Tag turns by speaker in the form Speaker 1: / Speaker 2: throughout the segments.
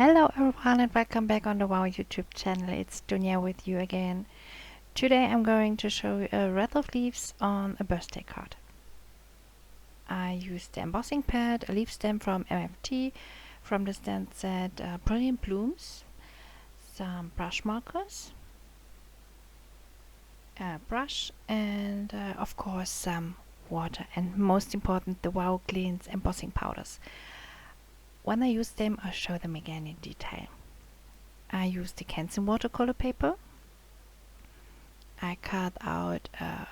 Speaker 1: Hello everyone and welcome back on the WoW YouTube channel. It's Dunja with you again. Today I'm going to show you a wreath of leaves on a birthday card. I used the embossing pad, a leaf stem from MFT, from the stand set Brilliant Blooms, some brush markers, a brush, and of course some water, and most important, the WoW Glintz embossing powders. When I use them, I'll show them again in detail. I used the Canson watercolor paper. I cut out a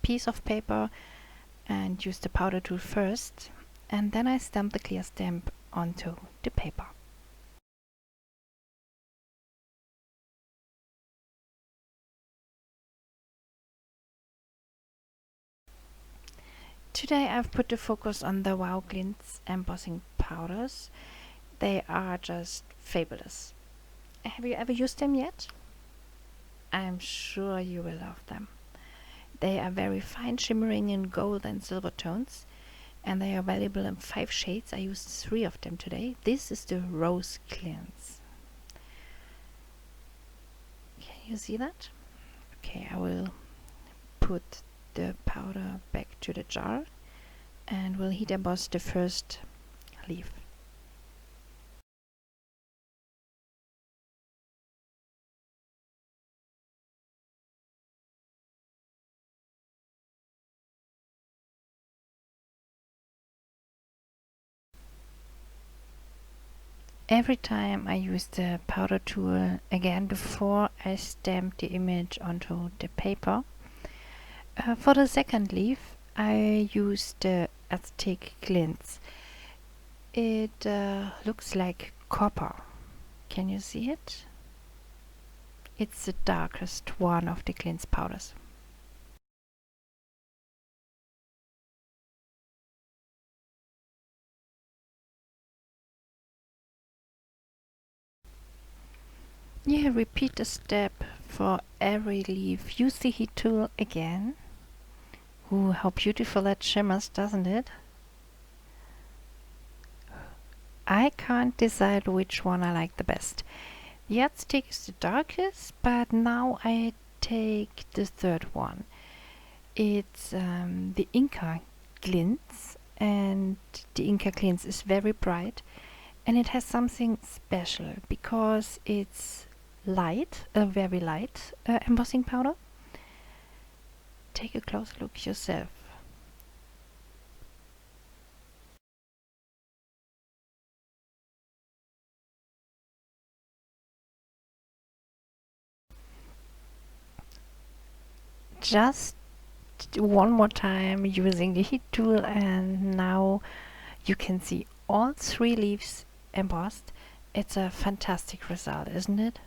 Speaker 1: piece of paper and used the powder tool first, and then I stamped the clear stamp onto the paper. Today I've put the focus on the WoW Glintz embossing powders. They are just fabulous. Have you ever used them yet? I'm sure you will love them. They are very fine, shimmering in gold and silver tones, and they are available in 5 shades. I used 3 of them today. This is the Rose Glintz. Can you see that? Okay, I will put the powder back to the jar and will heat emboss the first leaf. Every time I use the powder tool again before I stamp the image onto the paper. For the second leaf I use the Aztec Glintz. It looks like copper. Can you see it? It's the darkest one of the Glintz powders. Yeah, repeat the step for every leaf. Use the heat tool again. Ooh, how beautiful that shimmers, doesn't it? I can't decide which one I like the best. The Aztec is the darkest, but now I take the third one. It's the Inca Glintz, and the Inca Glintz is very bright, and it has something special because it's light, a very light embossing powder. Take a close look yourself. Just one more time using the heat tool, and now you can see all 3 leaves embossed. It's a fantastic result, isn't it?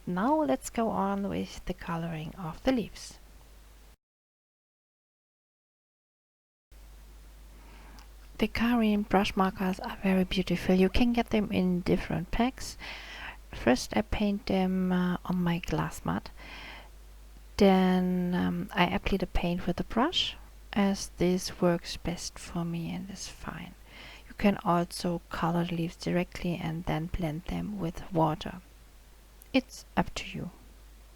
Speaker 1: Now let's go on with the coloring of the leaves. The Karin brush markers are very beautiful. You can get them in different packs. First I paint them on my glass mat. Then I apply the paint with the brush, as this works best for me and is fine. You can also color the leaves directly and then blend them with water. It's up to you.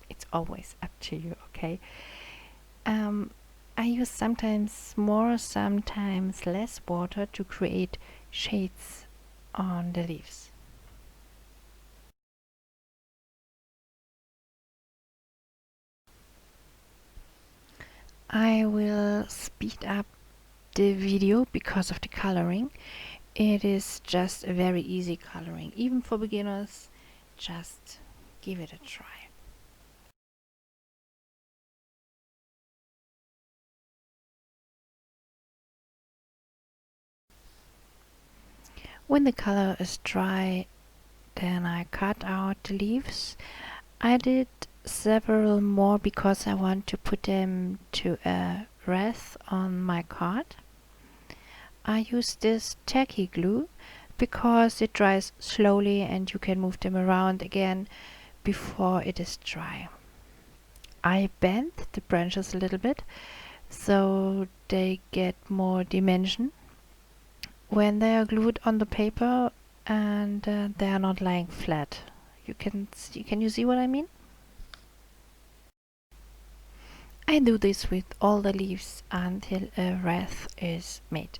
Speaker 1: It's always up to you, okay? I use sometimes more, sometimes less water to create shades on the leaves. I will speed up the video because of the coloring. It is just a very easy coloring, even for beginners. Just give it a try. When the color is dry, then I cut out the leaves. I did several more because I want to put them to a wreath on my card. I use this tacky glue because it dries slowly and you can move them around again before it is dry. I bend the branches a little bit so they get more dimension. When they are glued on the paper, and they are not lying flat. Can you see what I mean? I do this with all the leaves until a wreath is made.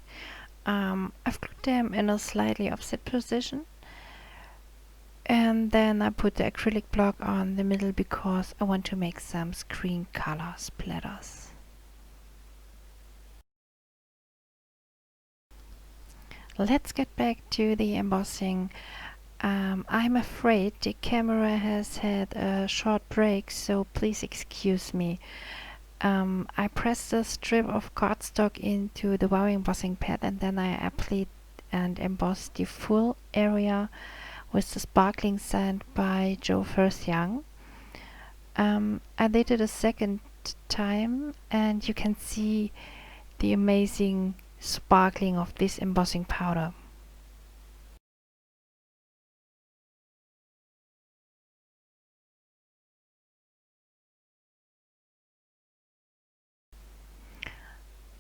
Speaker 1: I've glued them in a slightly offset position, and then I put the acrylic block on the middle because I want to make some screen color splatters. Let's get back to the embossing. I'm afraid the camera has had a short break, so please excuse me. I pressed a strip of cardstock into the wow embossing pad, and then I applied and embossed the full area with the sparkling sand by Firth-Young. I did it a second time, and you can see the amazing sparkling of this embossing powder.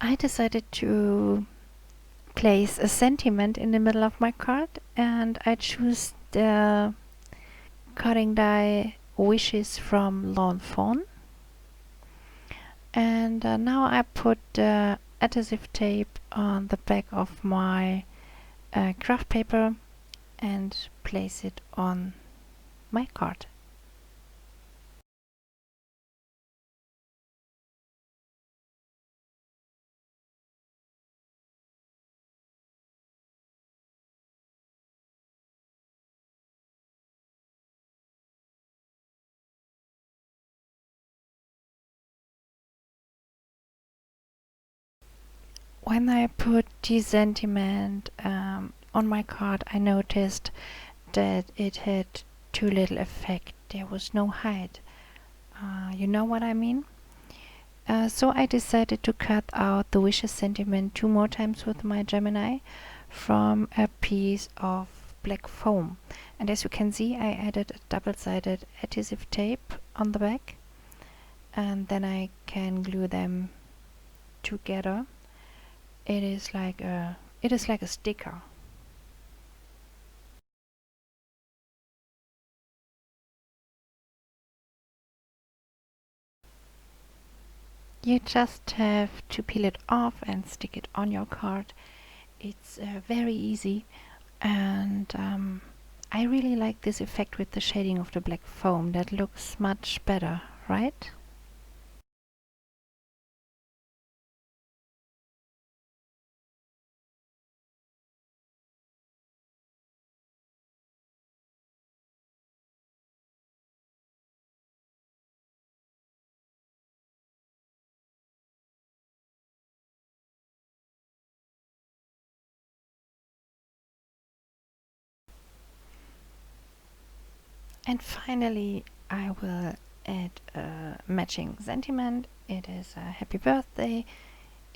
Speaker 1: I decided to place a sentiment in the middle of my card, and I choose the cutting die Wishes from Lawn Fawn. And now I put the adhesive tape on the back of my craft paper and place it on my card. When I put the sentiment on my card, I noticed that it had too little effect. There was no height. You know what I mean? So I decided to cut out the wishes sentiment 2 more times with my Gemini from a piece of black foam. And as you can see, I added a double-sided adhesive tape on the back, and then I can glue them together. It is like a sticker. You just have to peel it off and stick it on your card. It's very easy, and I really like this effect with the shading of the black foam. That looks much better, right? And finally, I will add a matching sentiment. It is a happy birthday.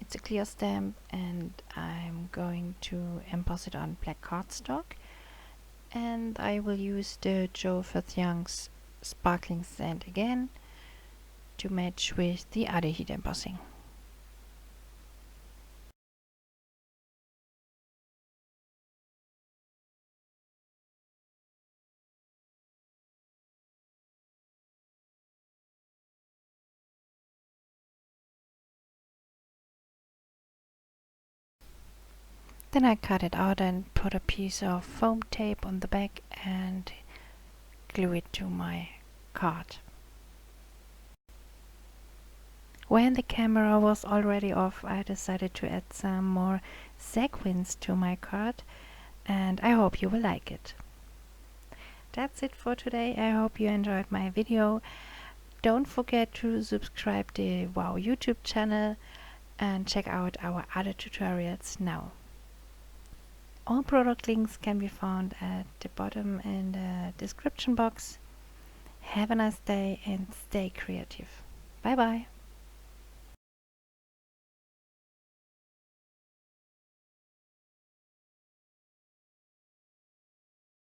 Speaker 1: It's a clear stamp, and I'm going to emboss it on black cardstock. And I will use the Firth-Young's sparkling sand again to match with the other heat embossing. Then I cut it out and put a piece of foam tape on the back and glue it to my card. When the camera was already off, I decided to add some more sequins to my card, and I hope you will like it. That's it for today. I hope you enjoyed my video. Don't forget to subscribe to the Wow YouTube channel and check out our other tutorials now. All product links can be found at the bottom in the description box. Have a nice day and stay creative. Bye bye.